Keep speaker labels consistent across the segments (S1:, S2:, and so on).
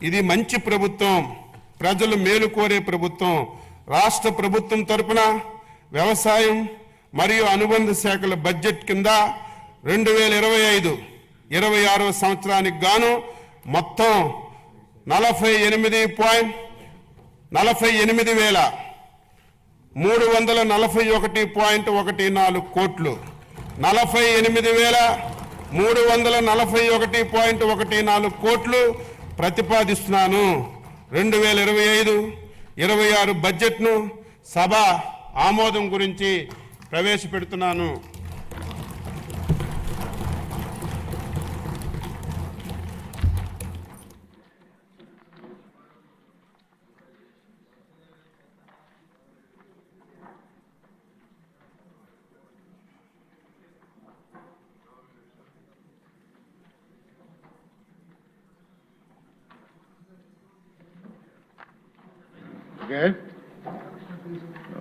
S1: ఇది మంచి ప్రభుత్వం, ప్రజలు మేలు కోరే ప్రభుత్వం. రాష్ట్ర ప్రభుత్వం తరపున వ్యవసాయం మరియు అనుబంధ శాఖల బడ్జెట్ కింద 2025-26 సంవత్సరానికి గాను మొత్తం 48,341.14 కోట్లు, 48,341.14 కోట్లు ప్రతిపాదిస్తున్నాను. 2025-26 బడ్జెట్ను సభ ఆమోదం గురించి ప్రవేశపెడుతున్నాను.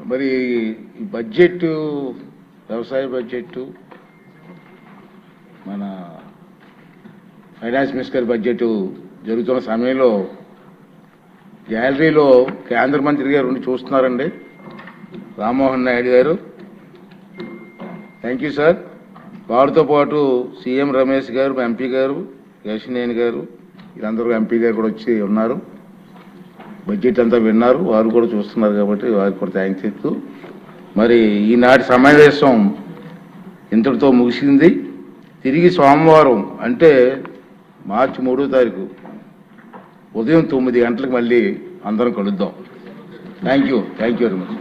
S2: మరి బడ్జెట్, వ్యవసాయ బడ్జెట్, మన ఫైనాన్స్ మినిస్టర్ బడ్జెట్ జరుగుతున్న సమయంలో గ్యాలరీలో కేంద్ర మంత్రి గారు ఉండి చూస్తున్నారండి, రామ్మోహన్ నాయుడు గారు. Thank you sir. వారితో పాటు సీఎం రమేష్ గారు, ఎంపీ గారు, కేశినేని గారు, వీళ్ళందరూ ఎంపీ గారు కూడా వచ్చి ఉన్నారు. బడ్జెట్ అంతా విన్నారు, వారు కూడా చూస్తున్నారు కాబట్టి వారికి కూడా థ్యాంక్స్ చెప్తూ మరి ఈనాటి సమావేశం ఇంతటితో ముగిసింది. తిరిగి సోమవారం అంటే మార్చి 3వ తారీఖు ఉదయం 9 గంటలకు మళ్ళీ అందరం కలుద్దాం. Thank you very much.